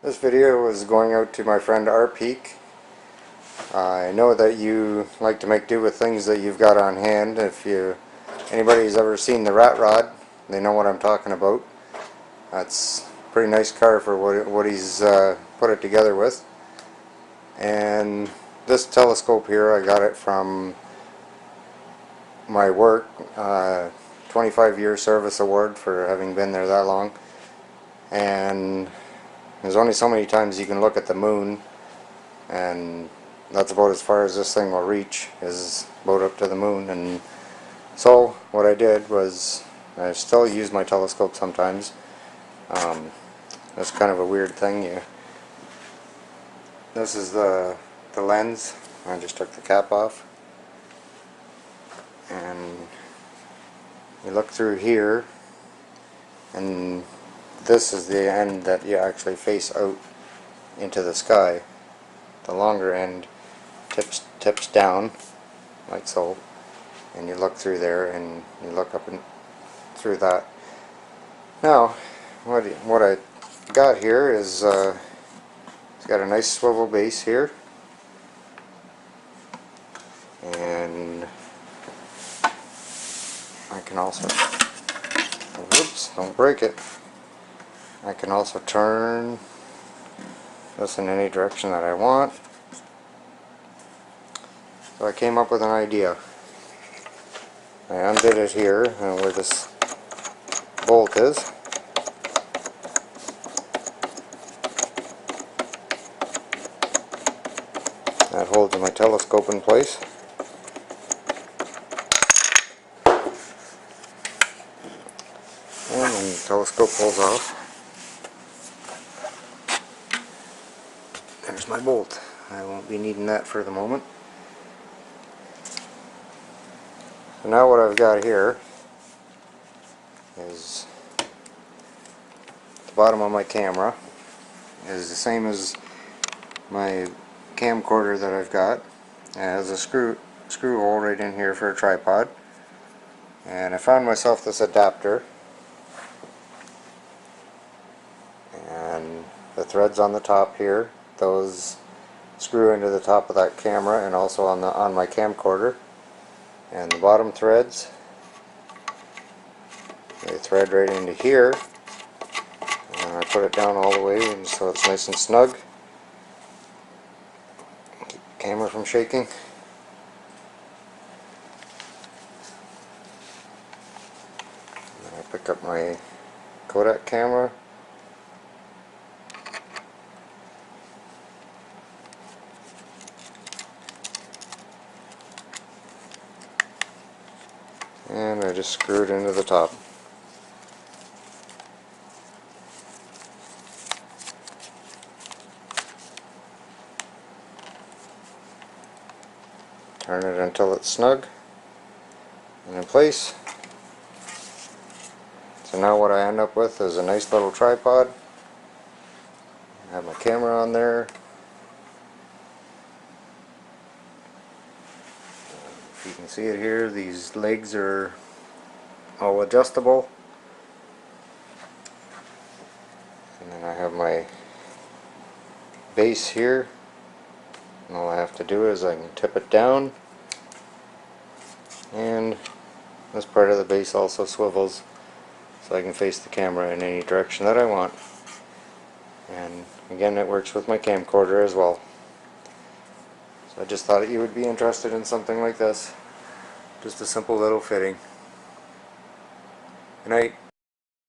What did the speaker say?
This video is going out to my friend R. Peak. I know that you like to make do with things that you've got on hand. If anybody's ever seen the Rat Rod, they know what I'm talking about. That's a pretty nice car for what he's put it together with. And this telescope here, I got it from my work, 25-year service award for having been there that long. And there's only so many times you can look at the moon, and that's about as far as this thing will reach, is about up to the moon. And so what I did was, I still use my telescope sometimes. That's kind of a weird thing. This is the lens. I just took the cap off, and you look through here, and this is the end that you actually face out into the sky. The longer end tips down like so, and you look through there and you look up and through that. Now what I got here is it's got a nice swivel base here, and I can also, whoops, don't break it, I can also turn this in any direction that I want. So I came up with an idea. I undid it here, where this bolt is. That holds my telescope in place. And when the telescope pulls off, there's my bolt. I won't be needing that for the moment. So now what I've got here is the bottom of my camera is the same as my camcorder that I've got. It has a screw hole right in here for a tripod, and I found myself this adapter, and the threads on the top here, those screw into the top of that camera and also on my camcorder, and the bottom threads, they thread right into here, and I put it down all the way and so it's nice and snug. Keep the camera from shaking. And I pick up my Kodak camera. And I just screw it into the top. Turn it until it's snug and in place. So now what I end up with is a nice little tripod. I have my camera on there. If you can see it here, these legs are all adjustable. And then I have my base here. And all I have to do is I can tip it down, and this part of the base also swivels so I can face the camera in any direction that I want. And again, it works with my camcorder as well. So I just thought that you would be interested in something like this. Just a simple little fitting. Good night.